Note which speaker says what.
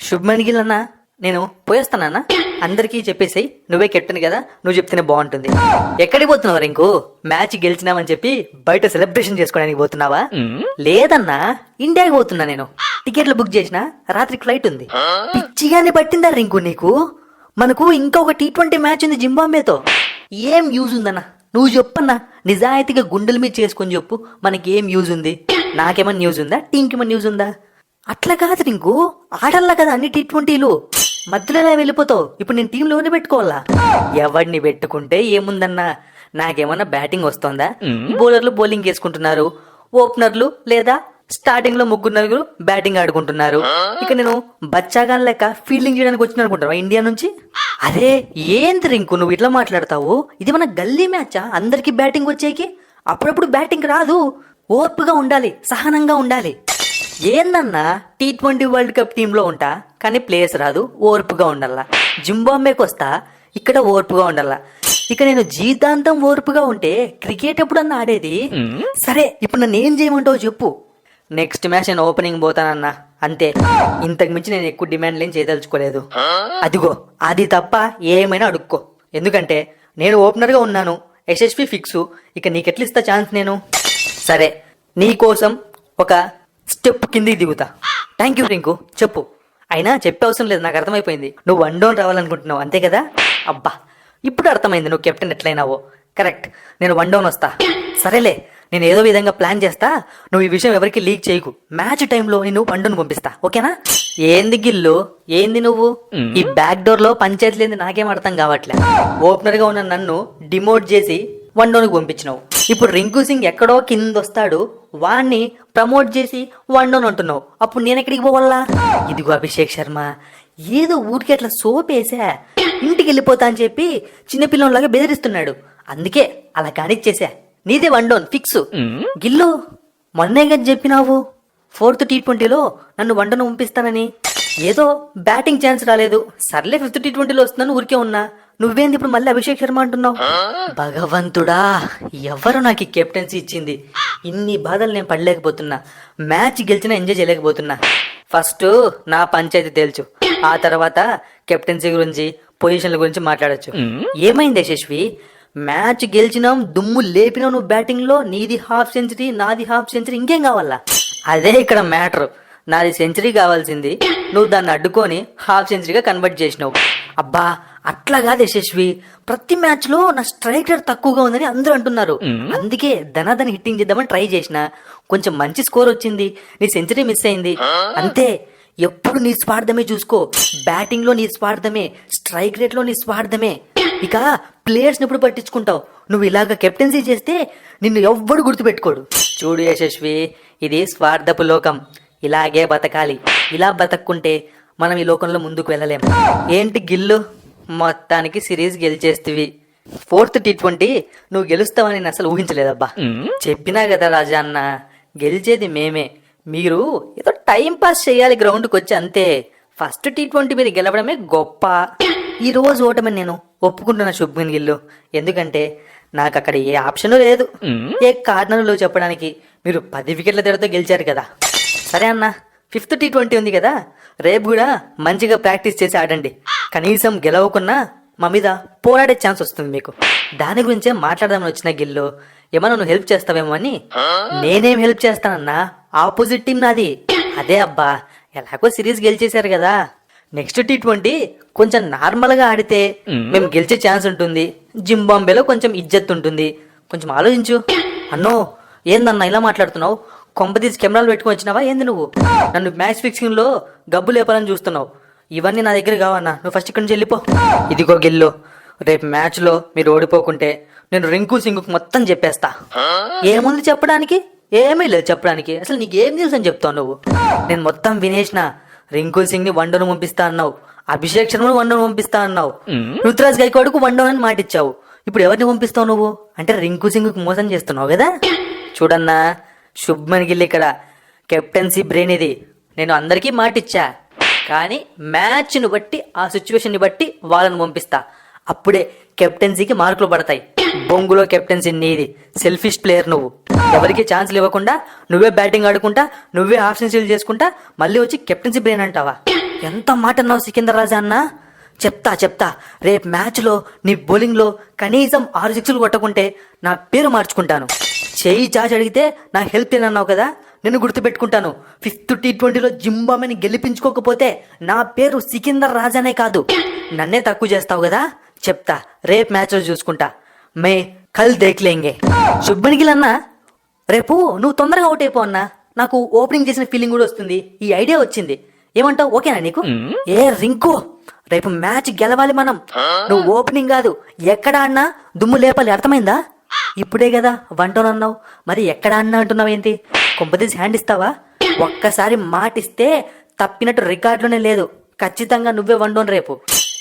Speaker 1: శుభ్మన్ గిల్ అన్నా, నేను పోయేస్తానన్నా. అందరికీ చెప్పేసి నువ్వే కెప్టెన్ కదా, నువ్వు చెప్తేనే బాగుంటుంది. ఎక్కడికి పోతున్నావు రింకు? మ్యాచ్ గెలిచినామని చెప్పి బయట సెలబ్రేషన్ చేసుకోవడానికి పోతున్నావా? లేదన్నా, ఇండియాకి పోతున్నా నేను. టికెట్లు బుక్ చేసిన, రాత్రి ఫ్లైట్ ఉంది. పిచ్చిగానే పట్టిందా రింకు నీకు? మనకు ఇంకొక T20 మ్యాచ్ ఉంది జింబాబ్వేతో. ఏం యూజ్ ఉందన్నా? నువ్వు చెప్పన్నా, నిజాయితీగా గుండెల మీద చేసుకొని చెప్పు. మనకి ఏం యూజ్ ఉంది? నాకేమన్నా న్యూస్ ఉందా? టీంకి ఏమన్నా న్యూస్ ఉందా? అట్లా కాదు రింకు, ఆడల్లా కదా అన్ని T20లు. మధ్యలో ఎలా వెళ్ళిపోతావు? ఇప్పుడు నేను టీంలో ఎవరిని పెట్టుకోవాలా? ఎవరిని పెట్టుకుంటే ఏముందన్నా, నాకేమన్నా బ్యాటింగ్ వస్తుందా? బౌలర్లు బౌలింగ్ వేసుకుంటున్నారు, ఓపెనర్లు లేదా స్టార్టింగ్ లో ముగ్గురు బ్యాటింగ్ ఆడుకుంటున్నారు. ఇక నేను బచ్చాగా లెక్క ఫీల్డింగ్ చేయడానికి వచ్చిన అనుకుంటావా ఇండియా నుంచి? అరే ఏంది రింకు నువ్వు ఇట్లా మాట్లాడతావు? ఇది మన గల్లీ మ్యాచా? అందరికి బ్యాటింగ్ వచ్చేకి అప్పుడప్పుడు బ్యాటింగ్ రాదు. ఓర్పుగా ఉండాలి, సహనంగా ఉండాలి. ఏందన్నా, T20 వరల్డ్ కప్ టీంలో ఉంటా కానీ ప్లేయర్స్ రాదు, ఓర్పుగా ఉండాలా. జింబాబ్వేకి వస్తా, ఇక్కడ ఓర్పుగా ఉండాలా. ఇక నేను జీవితాంతం ఓర్పుగా ఉంటే క్రికెట్ ఎప్పుడన్నా ఆడేది? సరే ఇప్పుడు నన్ను ఏం చేయమంటావు చెప్పు. నెక్స్ట్ మ్యాచ్ నేను ఓపెనింగ్ పోతానన్నా, అంతే. ఇంతకు మించి నేను ఎక్కువ డిమాండ్ లేని చేయదలుచుకోలేదు. అదిగో అది తప్ప ఏమైనా అడుక్కో, ఎందుకంటే నేను ఓపెనర్గా ఉన్నాను. యశస్వి ఫిక్స్. ఇక నీకెట్లా ఇస్తా ఛాన్స్ నేను? సరే, నీ కోసం ఒక స్టెప్ కిందికి దిగుతా. థ్యాంక్ యూ రింకు, చెప్పు. అయినా చెప్పే అవసరం లేదు, నాకు అర్థమైపోయింది. నువ్వు 1 డౌన్ రావాలనుకుంటున్నావు అంతే కదా? అబ్బా, ఇప్పుడు అర్థమైంది నువ్వు కెప్టెన్ ఎట్లయినావో. కరెక్ట్, నేను 1 డౌన్ వస్తా. సరేలే, నేను ఏదో విధంగా ప్లాన్ చేస్తా. నువ్వు ఈ విషయం ఎవరికి లీక్ చేయకు. మ్యాచ్ టైంలో నేను 1 డౌన్ పంపిస్తా, ఓకేనా? ఏంది గిల్లు, ఏంది నువ్వు ఈ బ్యాక్ డోర్ లో పంచాయతీ లేని? నాకేం అర్థం కావట్లే. ఓపెనర్ గా ఉన్న నన్ను డిమోట్ చేసి 1 డౌన్ కి పంపించినావు. ఇప్పుడు రింకు సింగ్ ఎక్కడో కింద వస్తాడు, వాణ్ణి ప్రమోట్ చేసి 1 డౌన్ అంటున్నావు. అప్పుడు నేను ఎక్కడికి పోవాలా? ఇదిగో అభిషేక్ శర్మ, ఏదో ఊరికి అట్లా సోపేసా, ఇంటికి వెళ్ళిపోతా అని చెప్పి చిన్నపిల్లలాగా బెదిరిస్తున్నాడు. అందుకే అలా కానిచ్చేసా. నీదే 1 డౌన్ ఫిక్స్. గిల్లు, మొన్నే కదా చెప్పినావు 4th T20లో నన్ను 1 డౌన్ పంపిస్తానని. ఏదో బ్యాటింగ్ ఛాన్స్ రాలేదు, సర్లే 5th T20లో వస్తున్నాను, ఊరికే ఉన్నా. నువ్వేంది ఇప్పుడు మళ్ళీ అభిషేక్ శర్మ అంటున్నావు? భగవంతుడా, ఎవరు నాకు ఈ కెప్టెన్సీ ఇచ్చింది? ఇన్ని బాధలు నేను పడలేకపోతున్నా, మ్యాచ్ గెలిచినా ఎంజాయ్ చేయలేకపోతున్నా. ఫస్ట్ నా పంచాయతీ తేల్చు, ఆ తర్వాత కెప్టెన్సీ గురించి పొజిషన్ల గురించి మాట్లాడచ్చు. ఏమైంది యశస్వి? మ్యాచ్ గెలిచినాం, దుమ్ము లేపినావు నువ్వు బ్యాటింగ్ లో. నీది హాఫ్ సెంచరీ, నాది హాఫ్ సెంచరీ, ఇంకేం కావాలా? అదే ఇక్కడ మ్యాటర్. నాది సెంచరీ కావాల్సింది, నువ్వు దాన్ని అడ్డుకొని హాఫ్ సెంచరీగా కన్వర్ట్ చేసినావు. అబ్బా, అట్లా కాదు యశస్వి, ప్రతి మ్యాచ్ లో నా స్ట్రైక్ రేట్ తక్కువగా ఉందని అందరూ అంటున్నారు. అందుకే ధనాధన హిట్టింగ్ చేద్దామని ట్రై చేసిన, కొంచెం మంచి స్కోర్ వచ్చింది. నీ సెంచరీ మిస్ అయింది అంతే. ఎప్పుడు నీ స్వార్థమే చూసుకో. బ్యాటింగ్ లో నీ స్వార్థమే, స్ట్రైక్ రేట్ లో నీ స్వార్థమే. ఇక ప్లేయర్స్ ఎప్పుడు పట్టించుకుంటావు? నువ్వు ఇలాగ కెప్టెన్సీ చేస్తే నిన్ను ఎవ్వడు గుర్తుపెట్టుకోడు. చూడు యశస్వి, ఇది స్వార్థపు లోకం, ఇలాగే బతకాలి. ఇలా బతక్కుంటే మనం ఈ లోకంలో ముందుకు వెళ్ళలేం. ఏంటి గిల్లు, మొత్తానికి సిరీస్ గెలిచేస్తివి. 4th T20 నువ్వు గెలుస్తావని నేను అసలు ఊహించలేదబ్బా. చెప్పినా కదా రాజా అన్న, గెలిచేది మేమే, మీరు ఏదో టైం పాస్ చేయాలి గ్రౌండ్కి వచ్చి, అంతే. ఫస్ట్ T20 మీరు గెలవడమే గొప్ప. ఈ రోజు ఓటమని నేను ఒప్పుకుంటున్నా శుభ్మన్ గిల్లు, ఎందుకంటే నాకు అక్కడ ఏ ఆప్షన్ లేదు, ఏ కారణంలో చెప్పడానికి. మీరు 10 వికెట్ల తేడాతో గెలిచారు కదా. సరే అన్న, 5th T20 ఉంది కదా, రేపు కూడా మంచిగా ప్రాక్టీస్ చేసి ఆడండి. కనీసం గెలవకున్నా మా మీద పోరాడే ఛాన్స్ వస్తుంది మీకు. దాని గురించే మాట్లాడదామని వచ్చిన గిల్లు. ఏమన్నా నువ్వు హెల్ప్ చేస్తావేమో అని. నేనేం హెల్ప్ చేస్తానన్నా, ఆపోజిట్ టీం నాది. అదే అబ్బా, ఎలాగో సిరీస్ గెలిచేశారు కదా, నెక్స్ట్ T20 కొంచెం నార్మల్ గా ఆడితే మేము గెలిచే ఛాన్స్ ఉంటుంది. జింబాబ్వేలో కొంచెం ఇజ్జత్ ఉంటుంది. కొంచెం ఆలోచించు. అన్నో, ఏందన్నా ఇలా మాట్లాడుతున్నావు? కొంపదీసి కెమెరాలు పెట్టుకుని వచ్చినావా ఏంది నువ్వు? నన్ను మ్యాచ్ ఫిక్సింగ్ లో గబ్బు లేపాలని చూస్తున్నావు. ఇవన్నీ నా దగ్గర కావన్నా, నువ్వు ఫస్ట్ ఇక్కడి నుంచి వెళ్ళిపో. ఇదిగో గిల్లు, రేపు మ్యాచ్ లో మీరు ఓడిపోకుంటే నేను రింకు సింగ్ మొత్తం చెప్పేస్తా. ఏముంది చెప్పడానికి? ఏమీ లేదు చెప్పడానికి. అసలు నీకేం తెలుసు అని చెప్తావు నువ్వు? నేను మొత్తం వినేసిన. రింకు సింగ్ ని 1 డౌన్ పంపిస్తా అన్నావు, అభిషేక్ శర్మ 1 డౌన్ పంపిస్తా అన్నావు, రుతురాజ్ గైక్వాడ్కు 1 డౌన్ అని మాటిచ్చావు. ఇప్పుడు ఎవరిని పంపిస్తావు నువ్వు? అంటే రింకు సింగ్ మోసం చేస్తున్నావు కదా. చూడన్నా, శుభ్మన్ గిల్ ఇక్కడ కెప్టెన్సీ బ్రెయిన్ ఇది. నేను అందరికీ మాటిచ్చా, కానీ మ్యాచ్ను బట్టి, ఆ సిచ్యువేషన్ ని బట్టి వాళ్ళని పంపిస్తా. అప్పుడే కెప్టెన్సీకి మార్కులు పడతాయి. బొంగులో కెప్టెన్సీ నీది. సెల్ఫిష్ ప్లేయర్ నువ్వు. ఎవరికి ఛాన్స్లు ఇవ్వకుండా నువ్వే బ్యాటింగ్ ఆడుకుంటా, నువ్వే హాఫ్ సెంచరీలు చేసుకుంటా, మళ్ళీ వచ్చి కెప్టెన్సీ బ్రెయిన్ అంటావా? ఎంత మాట అన్నావు సికిందర్ రాజా అన్న. చెప్తా రేపు మ్యాచ్లో నీ బౌలింగ్లో కనీసం 6 సిక్స్లు కొట్టకుంటే నా పేరు మార్చుకుంటాను. చేయి చాచి అడిగితే నా హెల్ప్ తినన్నావు కదా, నిన్ను గుర్తుపెట్టుకుంటాను. 5th T20లో జింబాబ్వేని గెలిపించుకోకపోతే నా పేరు సికిందర్ రాజానే కాదు, నన్నే తక్కువ చేస్తావు కదా. చెప్తా, రేపు మ్యాచ్లో చూసుకుంటా. మే కల్ దేఖ్లేంగే. శుభ్మన్ గిల్ అన్నా, రేపు నువ్వు తొందరగా అవుట్ అయిపో అన్నా. నాకు ఓపెనింగ్ చేసిన ఫీలింగ్ కూడా వస్తుంది. ఈ ఐడియా వచ్చింది. ఏమంటావు? ఓకేనా నీకు? ఏ రింకు, రేపు మ్యాచ్ గెలవాలి మనం. నువ్వు ఓపెనింగ్ కాదు, ఎక్కడ ఆడినా దుమ్ము లేపాలి. అర్థమైందా? ఇప్పుడే కదా వంటోనన్నావు, మరి ఎక్కడ ఆడినా అంటున్నావు ఏంటి? కొంపదీసి హ్యాండ్ ఇస్తావా? ఒక్కసారి మాటిస్తే తప్పినట్టు రికార్డులోనే లేదు. ఖచ్చితంగా నువ్వే వండోను రేపు.